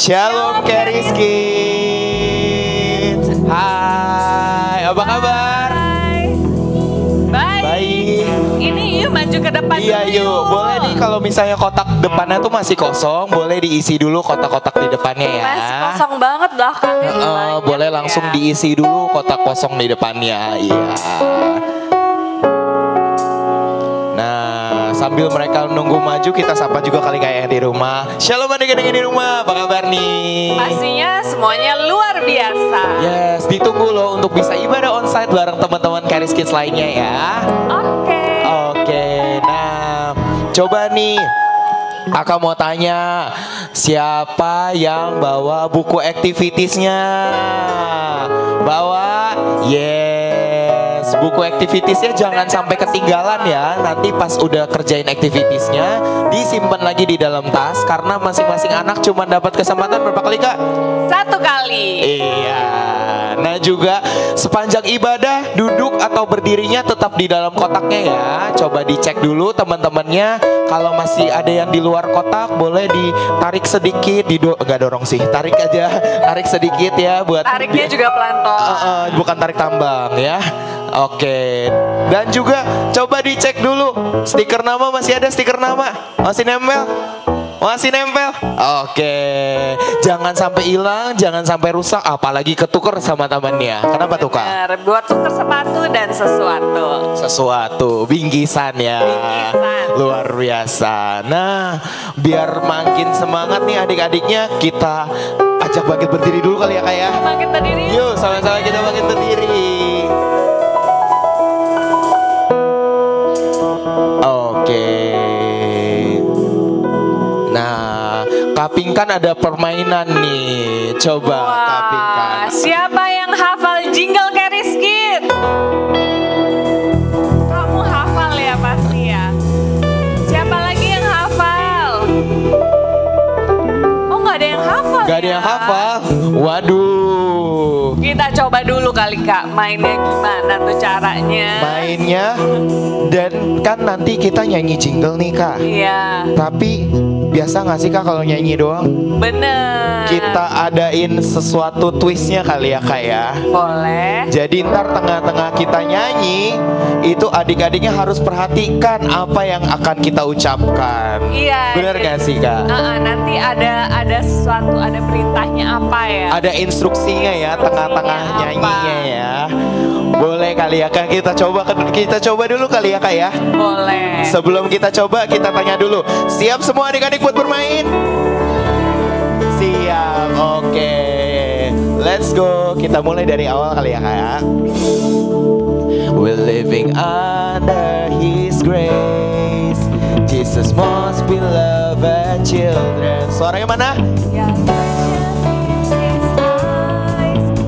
Shalom Caris Kids. Hai, apa kabar? Hai. Baik. Baik. Ini yuk maju ke depan Iya dulu yuk, boleh nih kalau misalnya kotak depannya tuh masih kosong, boleh diisi dulu kotak-kotak di depannya ya. Masih kosong banget belakangnya. banyak Boleh ya. langsung diisi dulu kotak kosong di depannya. Iya. Nah, sambil mereka nunggu maju, kita sapa juga kali kayak yang di rumah. Shalom adik-adik di rumah, apa kabar nih? Pastinya semuanya luar biasa. Yes, ditunggu loh untuk bisa ibadah onsite bareng teman-teman Caris Kids lainnya ya. Oke. Oke, nah coba nih Kakak mau tanya, siapa yang bawa buku activitiesnya? Bawa? Yes, buku activitiesnya jangan sampai ketinggalan ya. Nanti pas udah kerjain activitiesnya, disimpan lagi di dalam tas. Karena masing-masing anak cuma dapat kesempatan berapa kali Kak? 1 kali. Iya. Nah juga sepanjang ibadah duduk atau berdirinya tetap di dalam kotaknya ya. Coba dicek dulu teman-temannya. Kalau masih ada yang di luar kotak boleh ditarik sedikit. Enggak dorong sih, tarik aja. Tarik sedikit ya buat. Tariknya juga pelan-pelan. Bukan tarik tambang ya. Oke. Dan juga coba dicek dulu. Stiker nama masih ada stiker nama? Masih nempel? Masih nempel? Oke. Jangan sampai hilang, jangan sampai rusak, apalagi ketuker sama temannya. Kenapa tuh Kak? Bener, buat tuker sepatu dan sesuatu. Sesuatu, bingkisan ya. Bingkisan. Luar biasa. Nah, biar makin semangat nih adik-adiknya, kita ajak bangkit berdiri dulu kali ya Kak ya. Bangkit berdiri. Yuk, sama-sama kita bangkit berdiri. Oke. Nah, Kaping kan ada permainan nih. Coba Kaping kan. Siapa yang hafal jingle Caris Kids? Kamu hafal ya pasti ya. Siapa lagi yang hafal? Oh nggak ada yang hafal. Gak ada ya? yang hafal. Waduh. Kita coba dulu kali Kak, mainnya gimana tuh caranya? Mainnya dan kan nanti kita nyanyi jingle nih Kak. Iya. Tapi biasa gak sih Kak kalau nyanyi doang? Bener. Kita adain sesuatu twistnya kali ya Kak ya. Boleh. Jadi ntar tengah-tengah kita nyanyi, itu adik-adiknya harus perhatikan apa yang akan kita ucapkan. Iya. Bener gak sih Kak? Nanti ada sesuatu, ada perintahnya apa ya? Ada instruksinya ya tengah-tengah Instruksinya nyanyinya apa? ya. Boleh kali ya Kak, kita coba dulu kali ya Kak ya. Boleh. Sebelum kita coba, kita tanya dulu. Siap semua adik-adik buat bermain? Siap, oke. Let's go. Kita mulai dari awal kali ya Kak ya. We're living under His grace, Jesus most beloved children. Suaranya mana?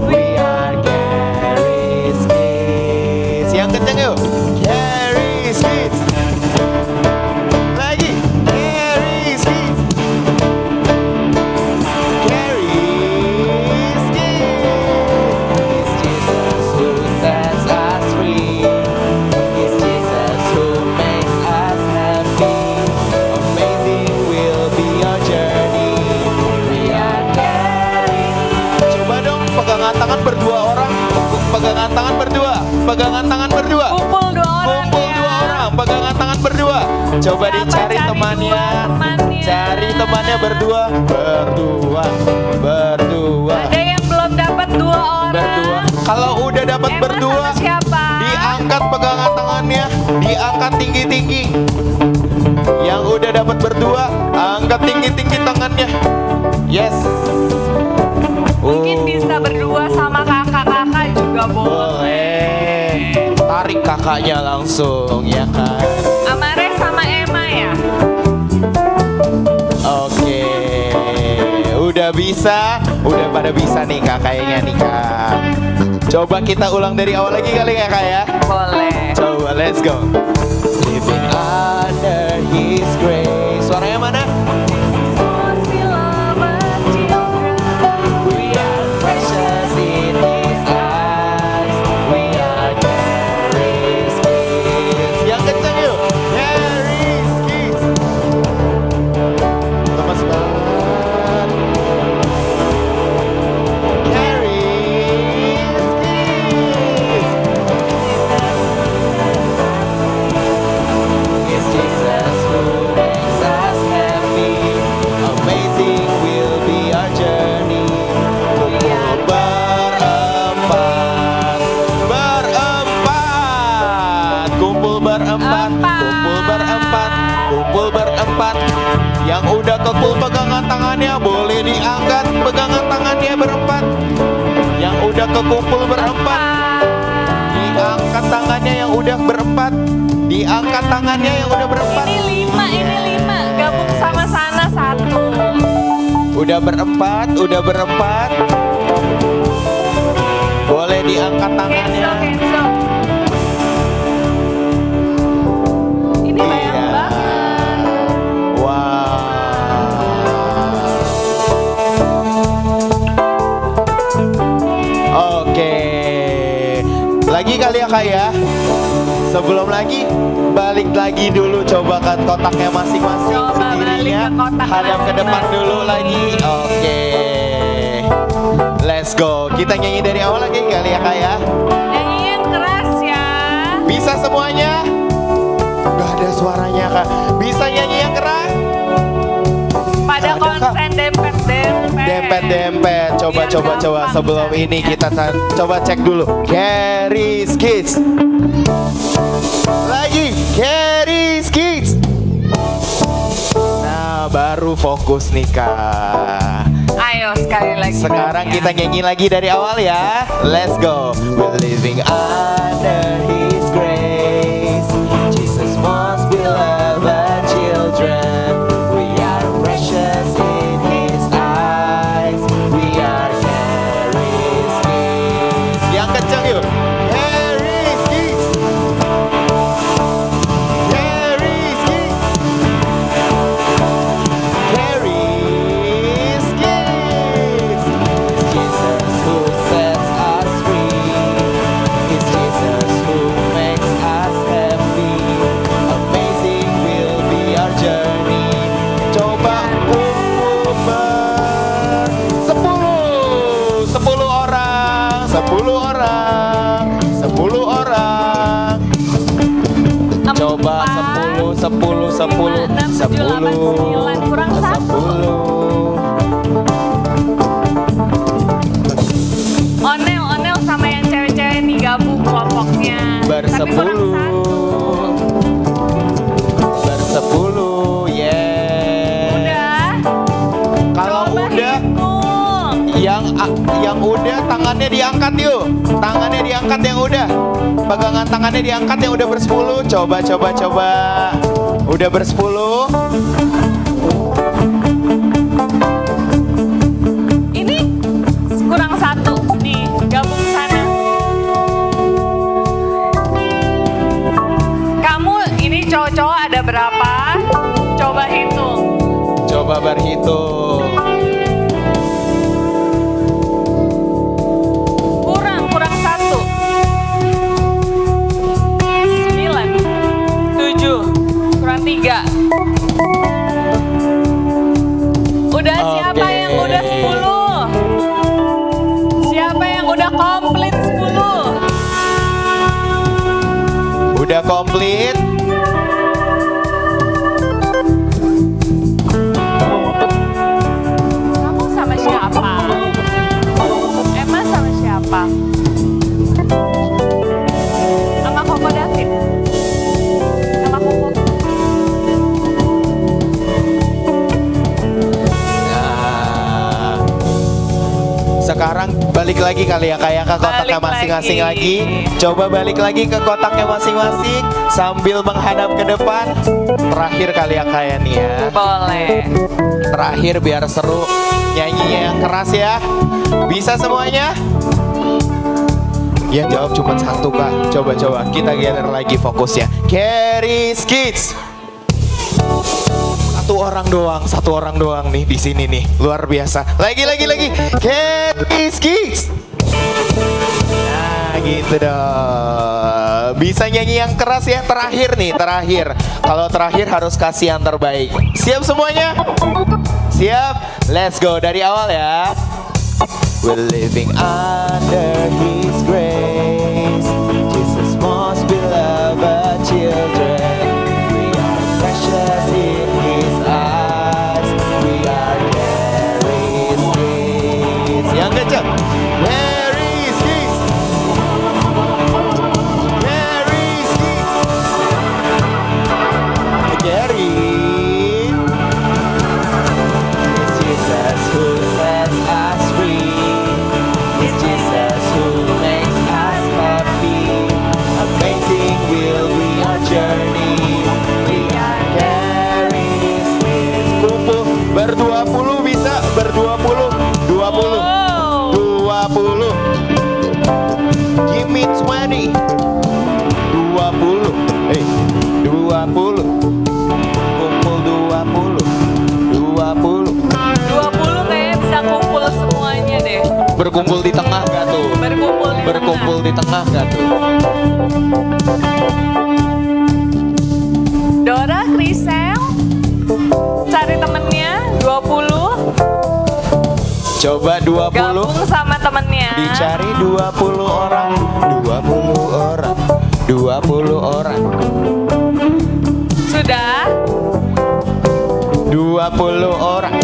We are Caris Kids. Yang kenceng yuk. Caris Kids. Lagi. Caris Kids. Caris Kids. It's Jesus who sets us free. It's Jesus who makes us happy. Amazing will be your journey. We are Caris. Coba dong pegangan tangan berdua orang. Pegangan tangan berdua. Pegangan tangan berdua. Kumpul 2 orang. Kumpul ya. 2 orang, pegangan tangan berdua. Coba Siapa dicari cari temannya. temannya? Cari temannya berdua. Berdua. Ada yang belum dapat 2 orang. Berdua. Kalau udah dapat Emma berdua, sama siapa? diangkat pegangan tangannya, diangkat tinggi-tinggi. Yang udah dapat berdua, angkat tinggi-tinggi tangannya. Yes. Mungkin bisa berdua sama kakak-kakak juga boleh. Boleh. Tarik kakaknya langsung ya kan. Amare sama Emma ya. Oke, udah bisa, udah pada bisa nih Kak kayaknya nih Kak. Coba kita ulang dari awal lagi kali ya Kak ya. Boleh. Coba let's go. Living under His grace. Suaranya mana? We are precious in His eyes. We are Caris Kids. Yang kencang yuk. Caris Kids. Lemas banget. pegangan tangannya boleh diangkat, pegangan tangannya berempat. Yang udah kekumpul berempat, diangkat tangannya yang udah berempat. Diangkat tangannya yang udah berempat. Ini 5, gabung sama sana 1. Udah berempat, udah berempat. Boleh diangkat tangannya. Kenzo. Ini banyak Iya. banget. Wow. Oke. Lagi kali ya Kak ya. Sebelum lagi, balik lagi dulu coba ke kotaknya masing-masing. Coba balik Berdirinya ke kotak hadap ke depan masing-masing. dulu lagi. Oke. Let's go. Kita nyanyi dari awal lagi kali ya Kak ya. Nyanyi yang keras ya. Bisa semuanya? Gak ada suaranya Kak. Bisa nyanyi yang keras? Pada Ada, Kak. konsen dempet-dempet. Dempet-dempet. Coba. gampang Sebelum carinya. ini kita coba cek dulu. Carry Kids. Lagi. Carry Kids. Nah, baru fokus nih Kak. Ayo sekali lagi. Sekarang kita nyanyi lagi dari awal ya. Let's go. We're living under His grace. Jesus most beloved children. We are precious in His eyes. We are Harry's kids. Yang kencang yuk. Harry's kids. Harry's kids. Harry's kids. Jesus who sets us free. It's Jesus who makes us happy. Amazing will be our journey. Coba kumpul 10 orang, 10 orang, 10 orang. Coba 10, 10, 10, 10, 9, kurang 1. Onel sama yang cewek-cewek nih gabung kelompoknya. Tapi kurang 1. Bersepuluh, yeah. Udah. Kalau Coba udah, hitung. yang udah tangannya diangkat yuk. Tangannya diangkat yang udah. Pegangan tangannya diangkat yang udah bersepuluh. Coba. Udah bersepuluh. Ini kurang 1 nih, gabung sana. Kamu ini cowok-cowok ada berapa? Coba hitung. Coba berhitung. Kurang 1. 9, 7, kurang 3. Udah siapa Oke. yang udah 10? Siapa yang udah komplit 10? Udah komplit. Kamu sama siapa? Emma sama siapa? Sama Koko David? Sama Koko? Nah, sekarang balik lagi kali ya kayak ke kotaknya Balik masing-masing lagi. lagi. Coba balik lagi ke kotaknya masing-masing sambil menghadap ke depan. Terakhir kali ya kayak nih ya. Boleh. Terakhir biar seru, nyanyinya yang keras ya. Bisa semuanya? Yang jawab cuma 1 Kak. Coba kita gather lagi fokusnya. Carry Kids. Satu orang doang nih di sini nih. Luar biasa. Lagi. Carry Kids. Nah, gitu dong. Bisa nyanyi yang keras ya terakhir. Kalau terakhir harus kasih yang terbaik. Siap semuanya? Siap? Let's go dari awal ya. We're living under His grace. Jesus most beloved children. We are precious in His eyes. We are Harry's kids. Yang kencang. Harry's kids. Harry's kids. Gary. It's berkumpul di tengah gak tuh? Berkumpul di tengah gak tuh? Dora, Krisel, cari temennya 20. Coba 20. Gabung sama temennya. Dicari 20 orang. 20 orang. 20 orang. Sudah? 20 orang.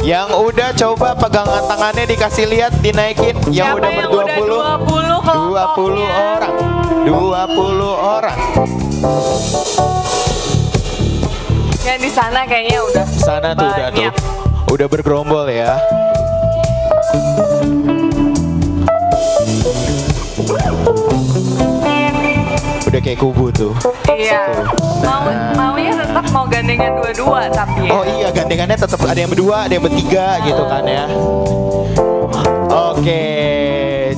Yang udah coba pegangan tangannya dikasih lihat, dinaikin. Yang udah ber-20. 20 orang. 20 orang. Yang di sana kayaknya udah. Sana tuh udah tuh. Udah bergerombol ya. Udah kayak kubu tuh. Iya. Maunya tetap mau gandengan dua-dua tapi ya. Oh iya, gandengannya tetap ada yang berdua, ada yang bertiga gitu kan ya. Oke,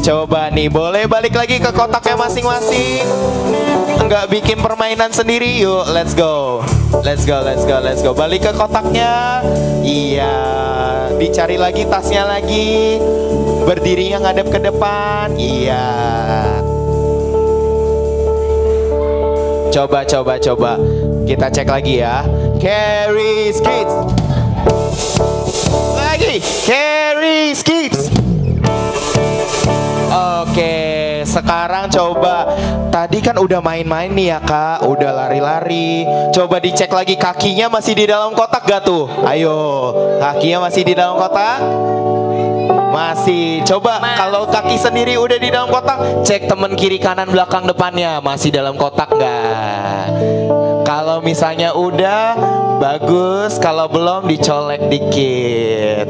coba nih boleh balik lagi ke kotaknya masing-masing. Enggak bikin permainan sendiri, yuk let's go. Let's go, let's go, let's go. Balik ke kotaknya. Iya, dicari lagi tasnya lagi. Berdirinya ngadep ke depan. Iya. Coba. Kita cek lagi ya. Carry Kids. Lagi. Carry Kids. Oke, sekarang coba. Tadi kan udah main-main nih ya kak. Udah lari-lari. Coba dicek lagi kakinya masih di dalam kotak gak tuh? Ayo, kakinya masih di dalam kotak? Masih. Coba kalau kaki sendiri udah di dalam kotak, cek temen kiri kanan belakang depannya masih dalam kotak nggak? Kalau misalnya udah, bagus. Kalau belum, dicolek dikit.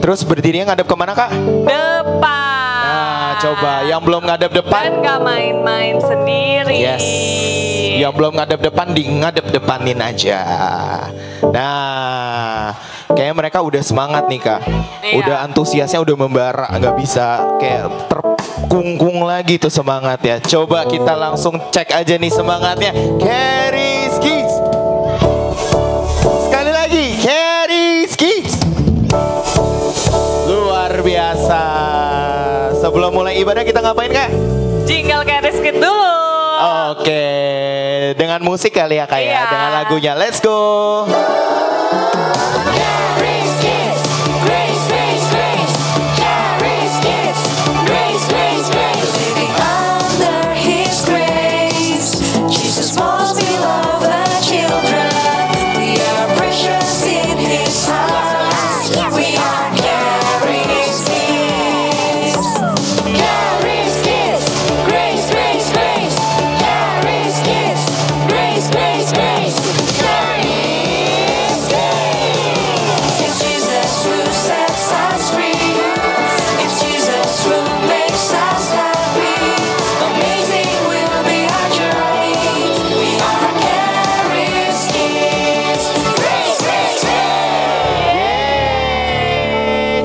Terus berdirinya ngadep kemana kak? Depan. Nah, coba yang belum ngadep depan. Dan gak main-main sendiri. Yes. Yang belum ngadep depan, di ngadep depanin aja. Nah, kayaknya mereka udah semangat nih kak. Iya. Udah antusiasnya udah membara, nggak bisa kayak terkungkung lagi tuh semangat ya. Coba kita langsung cek aja nih semangatnya. Carry Kids. Sekali lagi, Carry Kids. Luar biasa. Sebelum mulai ibadah kita ngapain kak? Jingle Carry Kids dulu. Oke, dengan musik kali ya kak ya, Iya. dengan lagunya. Let's go.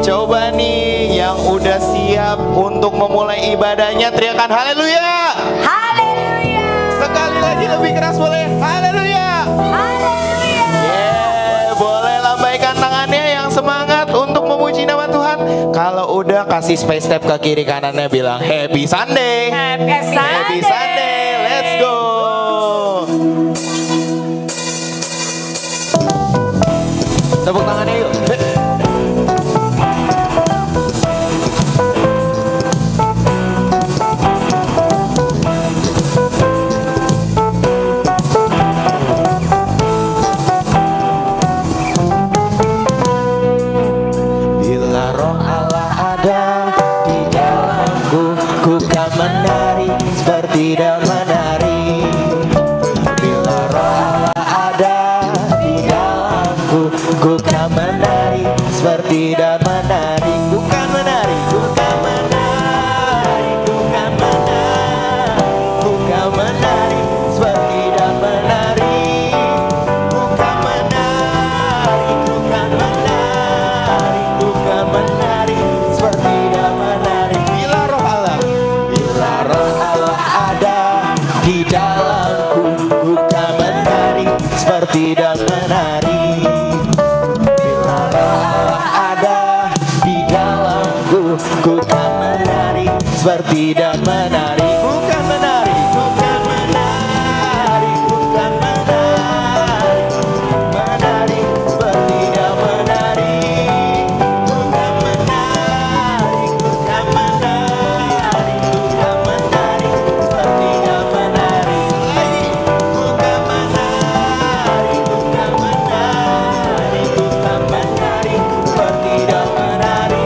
Coba nih yang udah siap untuk memulai ibadahnya, teriakan haleluya. Haleluya. Sekali lagi lebih keras boleh. Haleluya. Haleluya. Boleh lambaikan tangannya yang semangat untuk memuji nama Tuhan. Kalau udah kasih space step ke kiri kanannya, bilang Happy Sunday. Happy Sunday. Happy Sunday. Let's go. Tepuk tangannya yuk. Tidak menari, bila roh Allah ada di dalamku, ku kan menari seperti dan menari, bukan menari, bukan menari, bukan menari, bukan menari seperti dan menari, bukan menari, bukan menari, bukan menari seperti dan menari. Bila roh Allah, bila roh Allah ada di dalamku, bukan seperti dan menari. Bila Allah ada di dalamku, ku kan menari seperti dan menari. Bukan menari, bukan menari, bukan menari, menari seperti dan menari. Bukan menari, bukan menari, bukan menari seperti dan menari. Bukan menari, bukan menari, bukan menari seperti dan menari.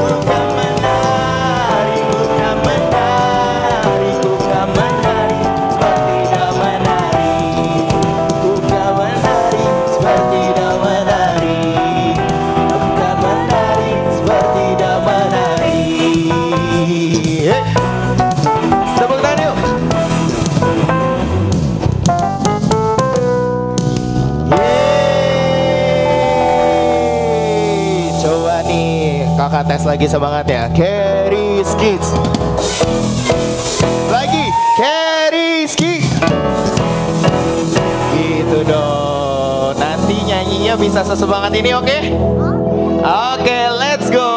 Bukan menari, bukan menari, bukan menari seperti dan menari. Bukan menari seperti dan menari. Bukan menari seperti dan menari. Hey. Tepuk tangan yuk. Yeay. Coba nih kakak tes lagi semangatnya. Carry skits. Lagi carry skits. Gitu dong. Nanti nyanyinya bisa sesemangat ini, oke? Oke, let's go.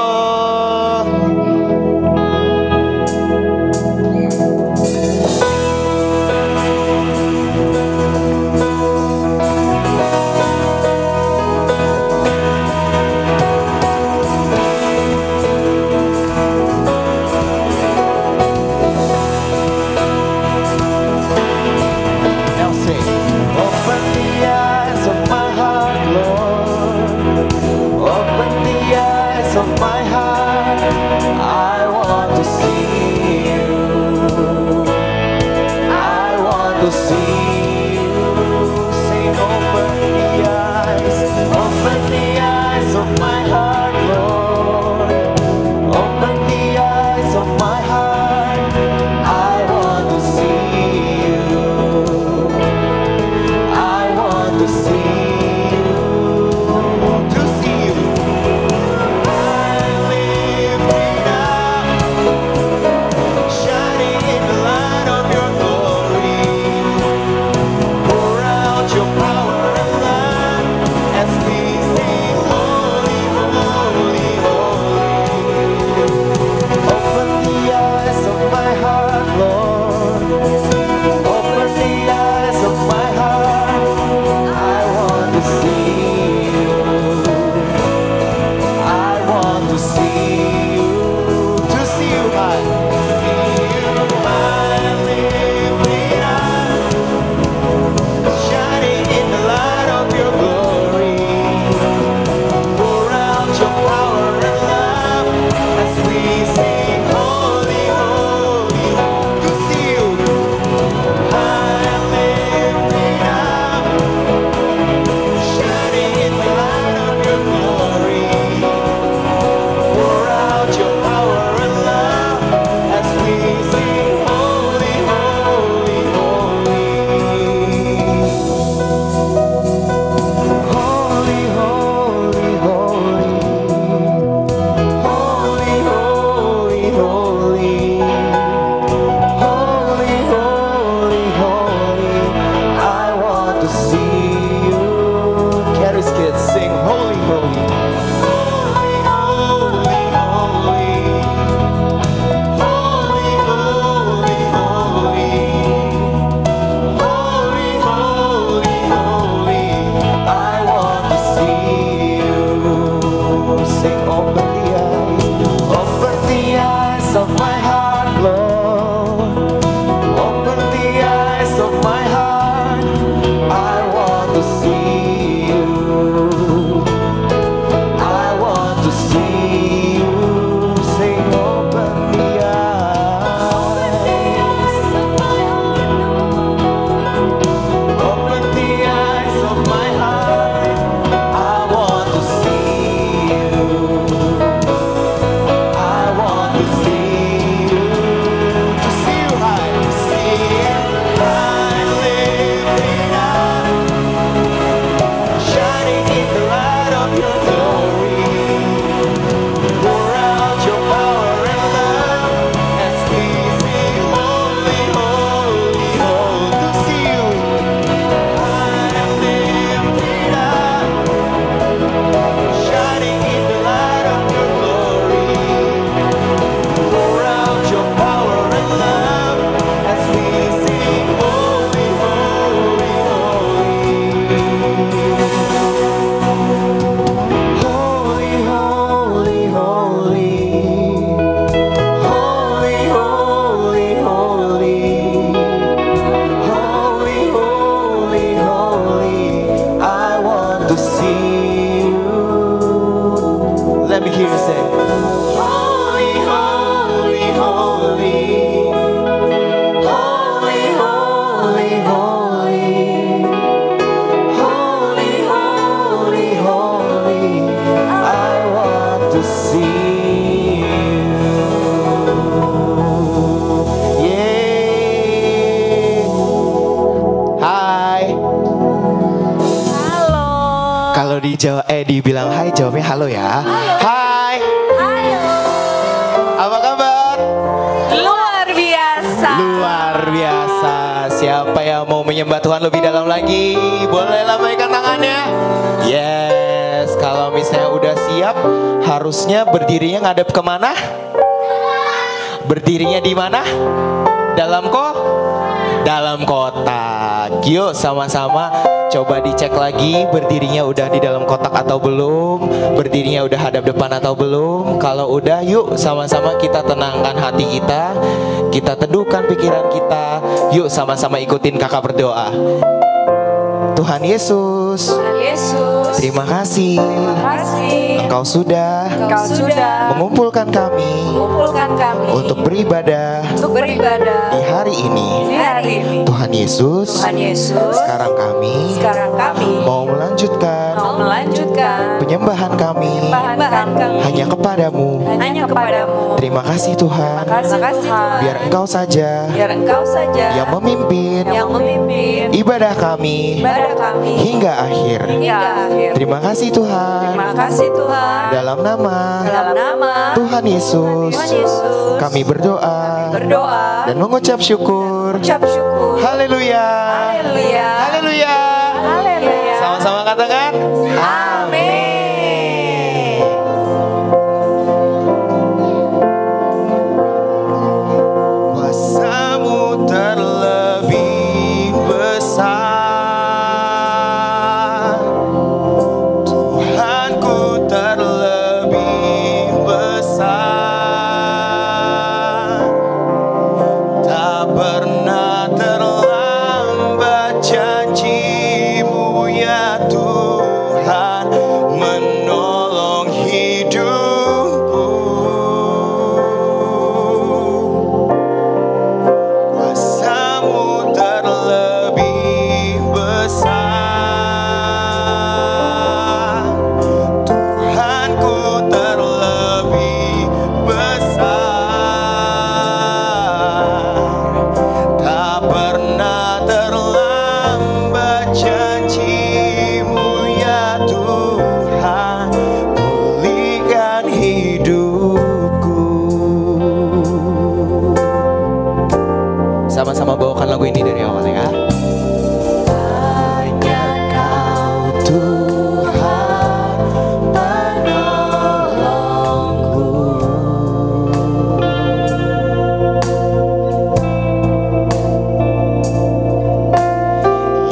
Now sing. Open the eyes of my heart, Lord. Open the eyes of my heart. I want to see you. I want to see you. Sing, open the eyes of my heart, Lord. Open the eyes of my heart. I want to see you. I want to see you. To see you. I lift it up, shining in the light of your glory. dibilang hai, jawabnya halo ya. Hai. Halo. Apa kabar? Luar biasa. Luar biasa. Siapa yang mau menyembah Tuhan lebih dalam lagi? Boleh lambaikan tangannya. Yes. Kalau misalnya udah siap, harusnya berdirinya ngadep kemana? Berdirinya di mana? Dalam kotak. Yuk sama-sama coba dicek lagi berdirinya udah di dalam kotak atau belum, berdirinya udah hadap depan atau belum. Kalau udah, yuk sama-sama kita tenangkan hati kita teduhkan pikiran kita. Yuk sama-sama ikutin kakak berdoa. Tuhan Yesus, terima kasih. Engkau sudah mengumpulkan kami untuk beribadah di hari ini. Tuhan Yesus, sekarang kami mau melanjutkan penyembahan kami hanya kepadamu. Terima kasih Tuhan. Biar Engkau saja yang memimpin ibadah kami hingga akhir. Terima kasih Tuhan. Dalam nama Tuhan Yesus, kami berdoa dan mengucap syukur. Haleluya. Haleluya. Sama-sama katakan amin. Kuasa-Mu terlebih besar, Tuhanku terlebih besar. Tak pernah terlambat janji-Mu ya Tuhan menolong hidupku. Kuasa-Mu terlebih besar, Tuhanku terlebih besar. Tak pernah terlambat janji-Mu ya Tuhan, pulihkan hidupku. Sama-sama bawakan lagu ini dari awal ya. Hanya Kau Tuhan penolongku,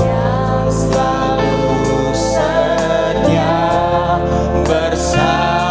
yang selalu setia bersamaku.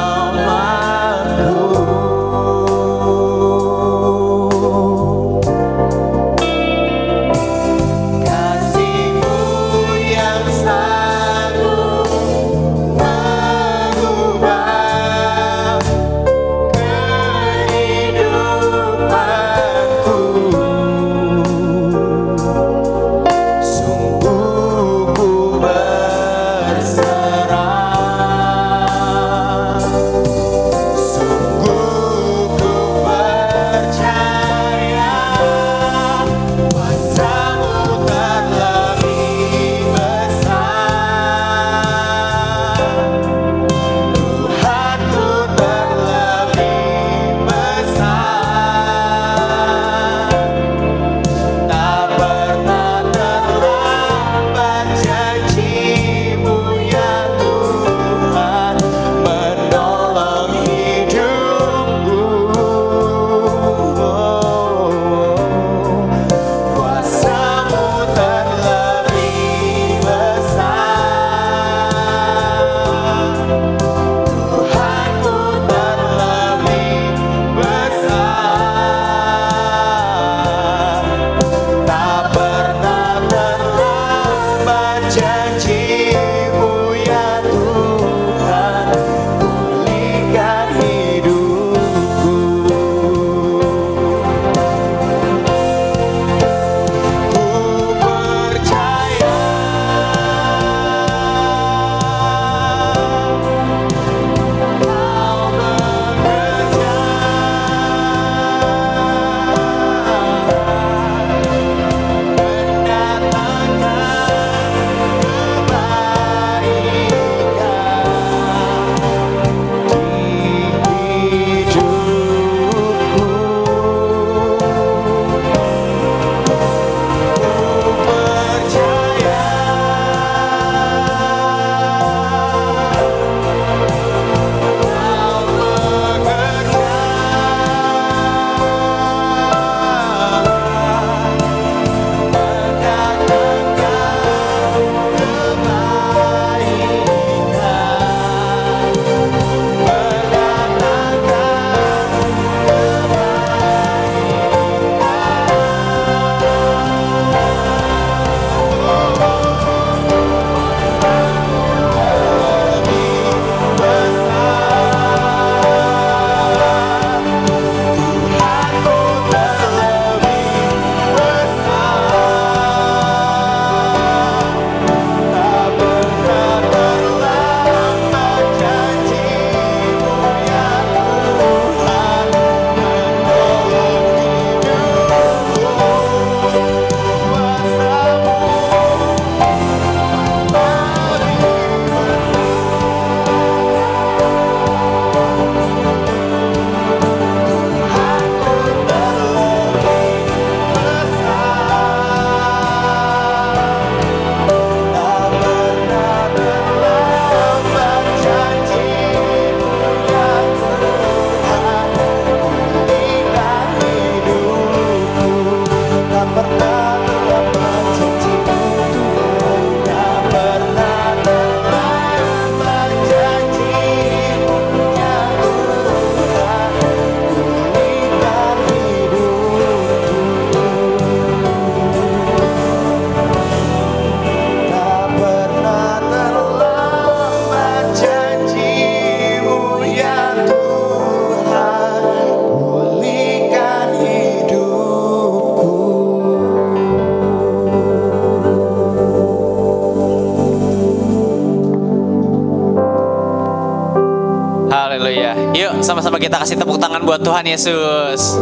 Yuk sama-sama kita kasih tepuk tangan buat Tuhan Yesus.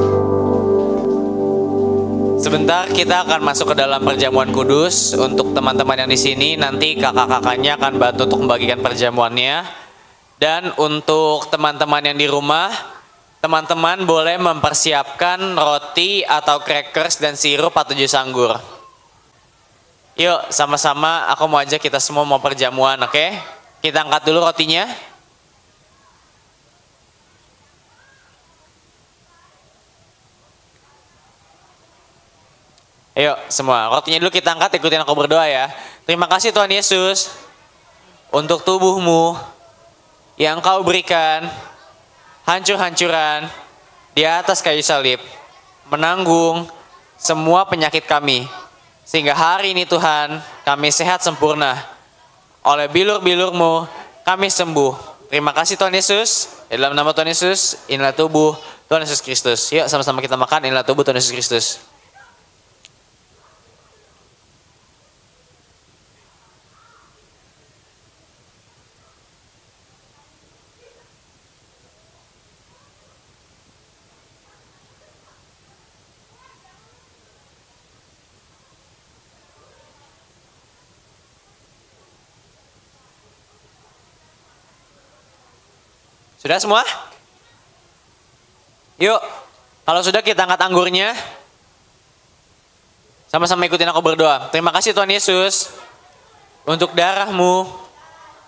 Sebentar kita akan masuk ke dalam perjamuan kudus. Untuk teman-teman yang di sini nanti kakak-kakaknya akan bantu untuk membagikan perjamuannya. Dan untuk teman-teman yang di rumah, teman-teman boleh mempersiapkan roti atau crackers dan sirup atau jus anggur. Yuk sama-sama aku mau ajak kita semua mau perjamuan, oke? Kita angkat dulu rotinya. Ayo semua, rotinya dulu kita angkat, ikutin aku berdoa ya. Terima kasih Tuhan Yesus untuk tubuh-Mu yang Kau berikan hancur-hancuran di atas kayu salib, menanggung semua penyakit kami. Sehingga hari ini Tuhan, kami sehat sempurna. Oleh bilur-bilur-Mu, kami sembuh. Terima kasih Tuhan Yesus. Dalam nama Tuhan Yesus, inilah tubuh Tuhan Yesus Kristus. Yuk sama-sama kita makan, inilah tubuh Tuhan Yesus Kristus. Sudah semua? Yuk, kalau sudah kita angkat anggurnya. Sama-sama ikutin aku berdoa. Terima kasih Tuhan Yesus untuk darah-Mu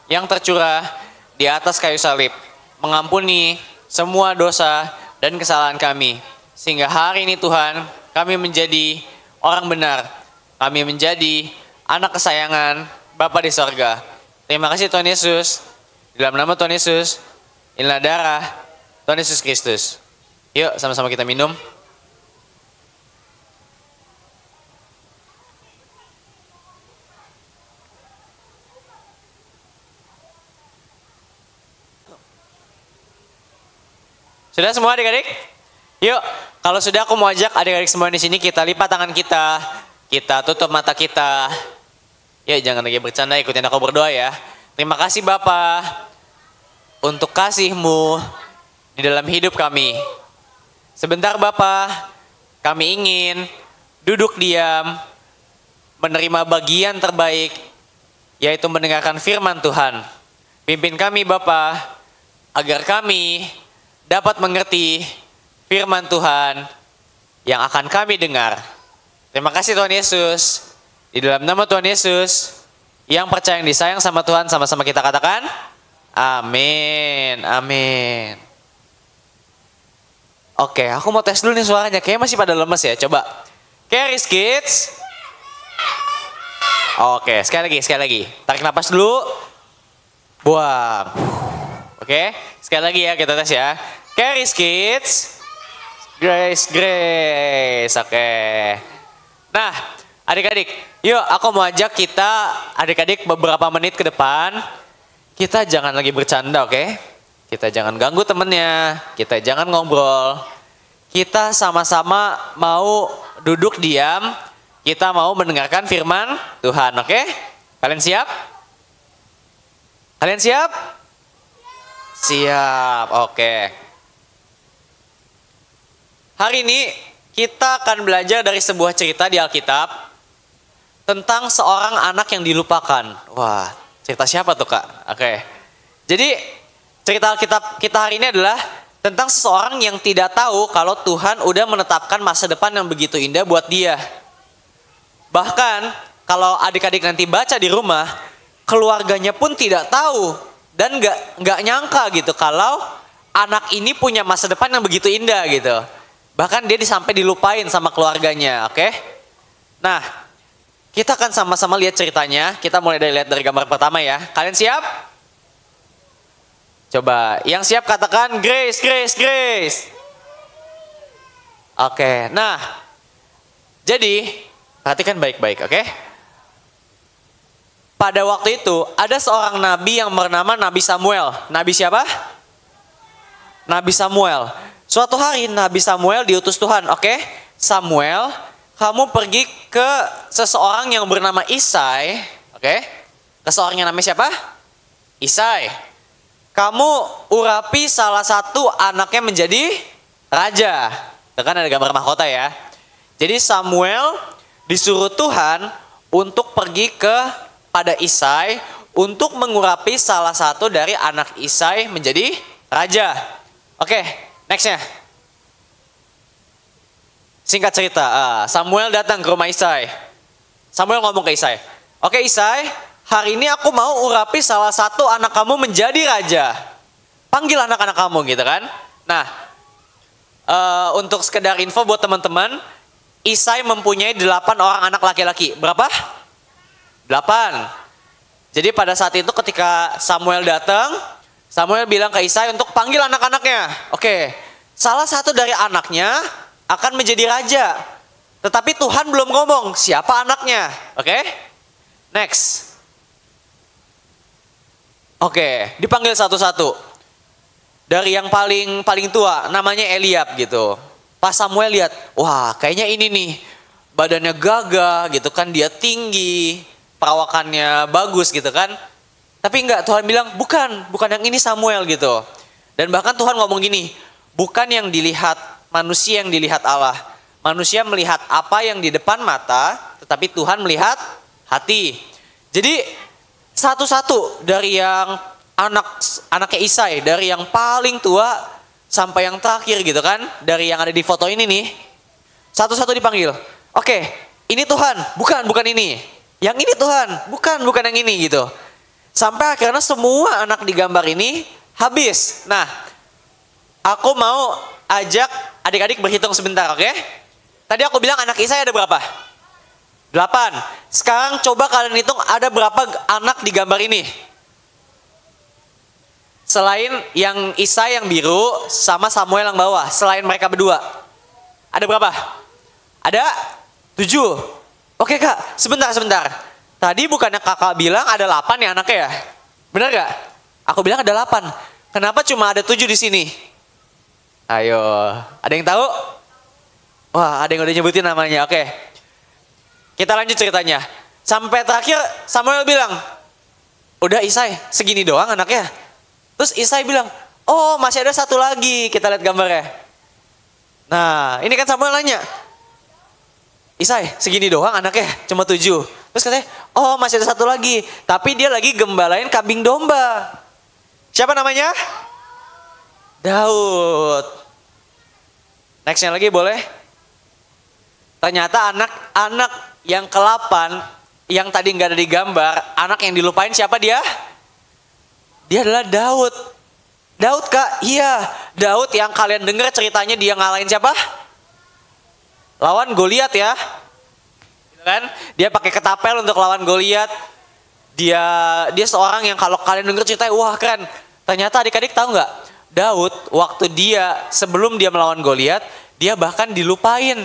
yang tercurah di atas kayu salib. Mengampuni semua dosa dan kesalahan kami. Sehingga hari ini Tuhan, kami menjadi orang benar. Kami menjadi anak kesayangan Bapa di sorga. Terima kasih Tuhan Yesus. Dalam nama Tuhan Yesus, inilah darah Tuhan Yesus Kristus. Yuk sama-sama kita minum. Sudah semua adik-adik? Yuk, kalau sudah aku mau ajak adik-adik semua di sini kita lipat tangan kita. Kita tutup mata kita. Yuk jangan lagi bercanda, ikutin aku berdoa ya. Terima kasih Bapa untuk kasih-Mu di dalam hidup kami. Sebentar Bapa, kami ingin duduk diam, menerima bagian terbaik, yaitu mendengarkan firman Tuhan. Pimpin kami Bapa, agar kami dapat mengerti firman Tuhan yang akan kami dengar. Terima kasih Tuhan Yesus. Di dalam nama Tuhan Yesus, yang percaya yang disayang sama Tuhan, sama-sama kita katakan, amin, amin. Oke, aku mau tes dulu nih suaranya. Kayaknya masih pada lemes ya, coba. Charis Kids. Oke, sekali lagi. Tarik napas dulu. Buang. Oke, sekali lagi ya, kita tes ya. Charis Kids. Grace. Oke. Nah, adik-adik, yuk aku mau ajak kita, adik-adik beberapa menit ke depan. Kita jangan lagi bercanda, oke? Kita jangan ganggu temennya, kita jangan ngobrol. Kita sama-sama mau duduk diam, kita mau mendengarkan firman Tuhan, oke? Kalian siap? Kalian siap? Siap, oke. Hari ini kita akan belajar dari sebuah cerita di Alkitab tentang seorang anak yang dilupakan. Wah, cerita siapa tuh Kak? Oke. Jadi cerita Alkitab kita hari ini adalah tentang seseorang yang tidak tahu kalau Tuhan udah menetapkan masa depan yang begitu indah buat dia. Bahkan kalau adik-adik nanti baca di rumah, keluarganya pun tidak tahu dan nggak nyangka gitu kalau anak ini punya masa depan yang begitu indah gitu. Bahkan dia sampai dilupain sama keluarganya, oke? Nah, kita akan sama-sama lihat ceritanya. Kita mulai lihat dari gambar pertama ya. Kalian siap? Coba, yang siap katakan Grace. Oke, nah. Jadi, perhatikan baik-baik, oke? Pada waktu itu, ada seorang nabi yang bernama Nabi Samuel. Nabi siapa? Nabi Samuel. Suatu hari Nabi Samuel diutus Tuhan, oke? Samuel, kamu pergi ke seseorang yang bernama Isai, oke? Ke seorang yang namanya siapa? Isai. kamu urapi salah satu anaknya menjadi raja. Itu kan ada gambar mahkota ya. Jadi Samuel disuruh Tuhan untuk pergi pada Isai untuk mengurapi salah satu dari anak Isai menjadi raja. Oke, nextnya. Singkat cerita, Samuel datang ke rumah Isai. Samuel ngomong ke Isai, oke Isai, hari ini aku mau urapi salah satu anak kamu menjadi raja. Panggil anak-anak kamu gitu kan. Nah, untuk sekedar info buat teman-teman, Isai mempunyai 8 orang anak laki-laki. Berapa? 8. Jadi pada saat itu ketika Samuel datang, Samuel bilang ke Isai untuk panggil anak-anaknya. Oke, salah satu dari anaknya akan menjadi raja. Tetapi Tuhan belum ngomong siapa anaknya. Oke? Next. Oke, dipanggil satu-satu. Dari yang paling tua, namanya Eliab gitu. Pas Samuel lihat, wah kayaknya ini nih. Badannya gagah gitu kan, dia tinggi. Perawakannya bagus gitu kan. Tapi enggak, Tuhan bilang bukan yang ini Samuel gitu. Dan bahkan Tuhan ngomong gini, bukan yang dilihat manusia yang dilihat Allah. Manusia melihat apa yang di depan mata, tetapi Tuhan melihat hati. Jadi satu-satu dari yang anaknya Isai, dari yang paling tua sampai yang terakhir gitu kan, dari yang ada di foto ini nih, satu-satu dipanggil. Oke, ini Tuhan, bukan ini. Yang ini Tuhan, bukan yang ini gitu. Sampai akhirnya semua anak di gambar ini habis. Nah, aku mau ajak adik-adik berhitung sebentar, oke? Tadi aku bilang anak Isai ada berapa? 8. Sekarang coba kalian hitung ada berapa anak di gambar ini? Selain yang Isai yang biru sama Samuel yang bawah, selain mereka berdua. Ada berapa? Ada 7. Oke kak, sebentar. Tadi bukannya kakak bilang ada 8 ya anaknya ya? Benar gak? Aku bilang ada 8. Kenapa cuma ada 7 di sini? Ayo, ada yang tahu? Wah, ada yang udah nyebutin namanya. Oke. Kita lanjut ceritanya. Sampai terakhir Samuel bilang, udah Isai, segini doang anaknya. Terus Isai bilang, oh masih ada satu lagi. Kita lihat gambarnya. Nah, ini kan Samuel nanya, Isai, segini doang anaknya, cuma 7. Terus katanya, oh masih ada satu lagi. Tapi dia lagi gembalain kambing domba. Siapa namanya? Daud. Nextnya lagi boleh? Ternyata anak yang ke-8 yang tadi nggak ada di gambar, anak yang dilupain siapa dia? Dia adalah Daud. Daud kak? Iya, Daud yang kalian dengar ceritanya dia ngalahin siapa? Lawan Goliat ya. Gitu kan? Dia pakai ketapel untuk lawan Goliat. Dia seorang yang kalau kalian dengar ceritanya, wah keren. Ternyata adik-adik tahu nggak? Daud waktu sebelum dia melawan Goliat, dia bahkan dilupain.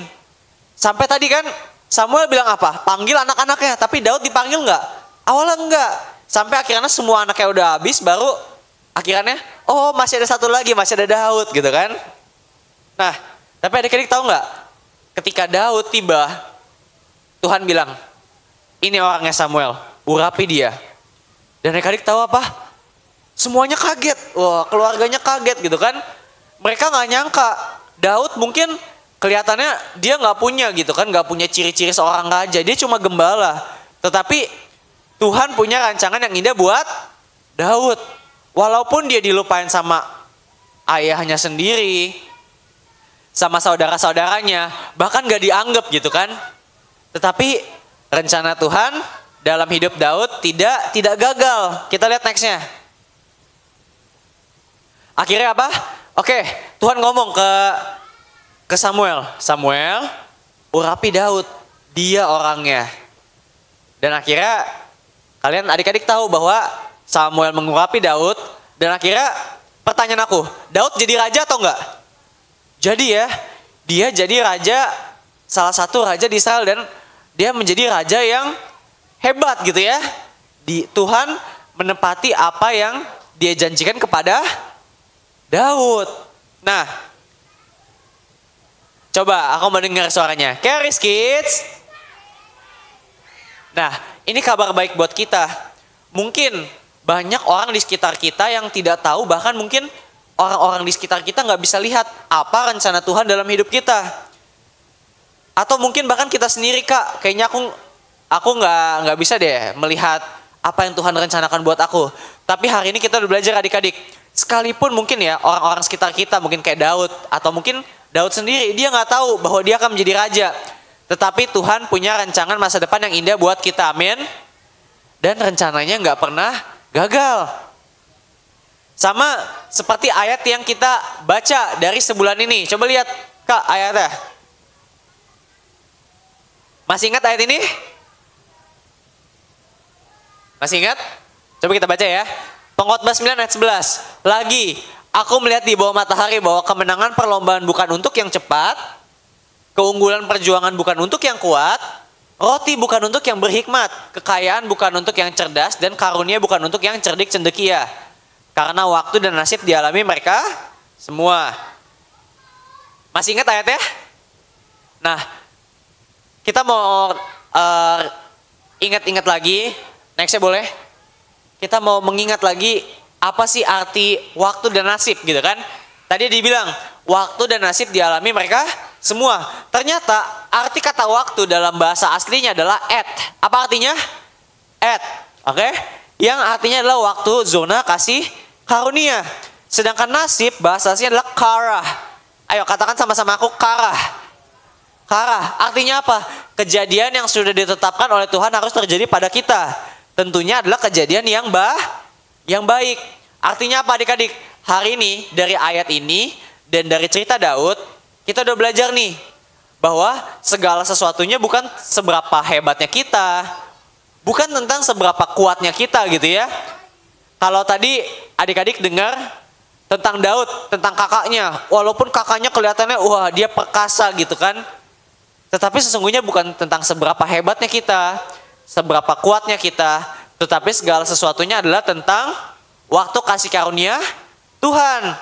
Sampai tadi kan Samuel bilang apa? Panggil anak-anaknya, tapi Daud dipanggil nggak? Awalnya enggak. Sampai akhirnya semua anaknya udah habis, baru akhirnya, oh masih ada satu lagi, masih ada Daud gitu kan. Nah, tapi adik-adik tahu nggak? Ketika Daud tiba, Tuhan bilang, ini orangnya Samuel, urapi dia. Dan adik-adik tahu apa? Semuanya kaget, wah keluarganya kaget gitu kan. Mereka nggak nyangka, Daud mungkin kelihatannya dia nggak punya gitu kan, nggak punya ciri-ciri seorang raja, dia cuma gembala. Tetapi Tuhan punya rancangan yang indah buat Daud. Walaupun dia dilupain sama ayahnya sendiri, sama saudara-saudaranya, bahkan gak dianggap gitu kan. Tetapi rencana Tuhan dalam hidup Daud tidak gagal. Kita lihat nextnya. Akhirnya apa? Oke, Tuhan ngomong ke Samuel. Samuel, urapi Daud, dia orangnya. Dan akhirnya kalian adik-adik tahu bahwa Samuel mengurapi Daud. Dan akhirnya pertanyaan aku, Daud jadi raja atau enggak? Jadi ya, dia jadi raja, salah satu raja di Israel. Dan dia menjadi raja yang hebat gitu ya. Tuhan menepati apa yang dia janjikan kepada Daud. Nah, coba aku mendengar suaranya. Charis Kids. Nah, ini kabar baik buat kita. Mungkin banyak orang di sekitar kita yang tidak tahu, bahkan mungkin orang-orang di sekitar kita nggak bisa lihat apa rencana Tuhan dalam hidup kita. Atau mungkin bahkan kita sendiri, Kak, kayaknya aku nggak bisa deh melihat apa yang Tuhan rencanakan buat aku. Tapi hari ini kita udah belajar adik-adik. Sekalipun mungkin ya orang-orang sekitar kita mungkin kayak Daud atau mungkin Daud sendiri, dia nggak tahu bahwa dia akan menjadi raja. Tetapi Tuhan punya rancangan masa depan yang indah buat kita, amin. Dan rencananya nggak pernah gagal. Sama seperti ayat yang kita baca dari sebulan ini. Coba lihat, Kak, ayatnya. Masih ingat ayat ini? Masih ingat? Coba kita baca ya. Pengkhotbah 9 ayat 11. Lagi, aku melihat di bawah matahari bahwa kemenangan perlombaan bukan untuk yang cepat, keunggulan perjuangan bukan untuk yang kuat, roti bukan untuk yang berhikmat, kekayaan bukan untuk yang cerdas, dan karunia bukan untuk yang cerdik cendekia. Karena waktu dan nasib dialami mereka semua. Masih ingat ayatnya? Nah, kita mau ingat-ingat lagi. Nextnya boleh? Kita mau mengingat lagi apa sih arti waktu dan nasib gitu kan. Tadi dibilang waktu dan nasib dialami mereka semua. Ternyata arti kata waktu dalam bahasa aslinya adalah et. Apa artinya? Et. Oke? Yang artinya adalah waktu, zona, kasih, karunia. Sedangkan nasib bahasa aslinya adalah karah. Ayo katakan sama-sama aku, karah. Karah artinya apa? Kejadian yang sudah ditetapkan oleh Tuhan harus terjadi pada kita. Tentunya adalah kejadian yang baik. Artinya apa adik-adik? Hari ini dari ayat ini dan dari cerita Daud, kita udah belajar nih bahwa segala sesuatunya bukan seberapa hebatnya kita, bukan tentang seberapa kuatnya kita gitu ya. Kalau tadi adik-adik dengar tentang Daud, tentang kakaknya, walaupun kakaknya kelihatannya wah dia perkasa gitu kan, tetapi sesungguhnya bukan tentang seberapa hebatnya kita, seberapa kuatnya kita, tetapi segala sesuatunya adalah tentang waktu kasih karunia Tuhan.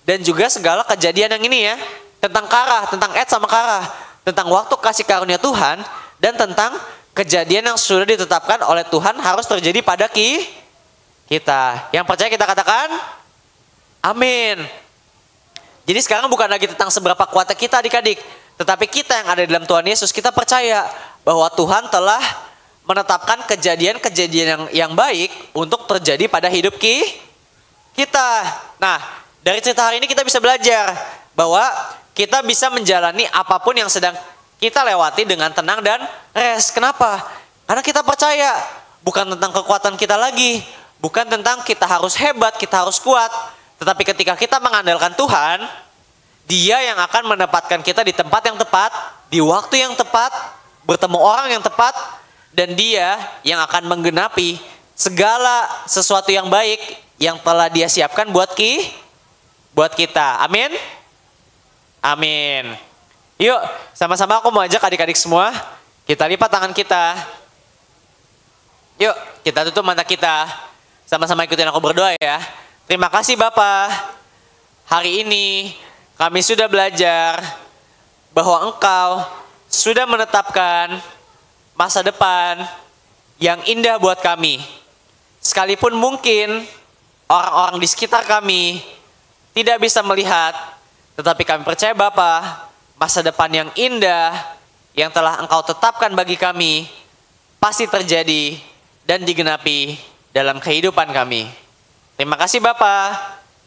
Dan juga segala kejadian yang ini ya, tentang karah, tentang et sama karah, tentang waktu kasih karunia Tuhan, dan tentang kejadian yang sudah ditetapkan oleh Tuhan harus terjadi pada kita. Yang percaya kita katakan, amin. Jadi sekarang bukan lagi tentang seberapa kuatnya kita adik-adik, tetapi kita yang ada di dalam Tuhan Yesus, kita percaya bahwa Tuhan telah menetapkan kejadian-kejadian yang baik untuk terjadi pada hidup kita. Nah, dari cerita hari ini kita bisa belajar bahwa kita bisa menjalani apapun yang sedang kita lewati dengan tenang dan rest. Kenapa? Karena kita percaya bukan tentang kekuatan kita lagi, bukan tentang kita harus hebat, kita harus kuat, tetapi ketika kita mengandalkan Tuhan, Dia yang akan menempatkan kita di tempat yang tepat, di waktu yang tepat, bertemu orang yang tepat, dan Dia yang akan menggenapi segala sesuatu yang baik yang telah Dia siapkan buat kita. Amin. Amin. Yuk, sama-sama aku mau ajak adik-adik semua, kita lipat tangan kita. Yuk, kita tutup mata kita. Sama-sama ikutin aku berdoa ya. Terima kasih Bapa. Hari ini kami sudah belajar bahwa Engkau sudah menetapkan masa depan yang indah buat kami. Sekalipun mungkin orang-orang di sekitar kami tidak bisa melihat, tetapi kami percaya Bapa, masa depan yang indah yang telah Engkau tetapkan bagi kami pasti terjadi dan digenapi dalam kehidupan kami. Terima kasih Bapa,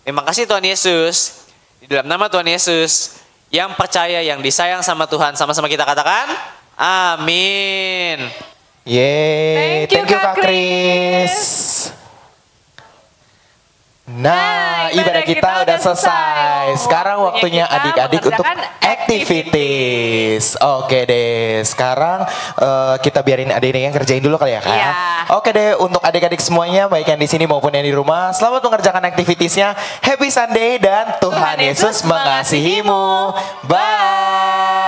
terima kasih Tuhan Yesus. Di dalam nama Tuhan Yesus, yang percaya, yang disayang sama Tuhan, sama-sama kita katakan, amin. Yeay, thank you Kak Kris. Nah, ibadah kita udah selesai. Sekarang waktunya kita adik-adik untuk mengerjakan activities. Oke deh, sekarang kita biarin adik-adik yang kerjain dulu kali ya Kak. Iya. Oke deh, untuk adik-adik semuanya, baik yang di sini maupun yang di rumah, selamat mengerjakan aktivitiesnya. Happy Sunday dan Tuhan Yesus mengasihimu. Bye.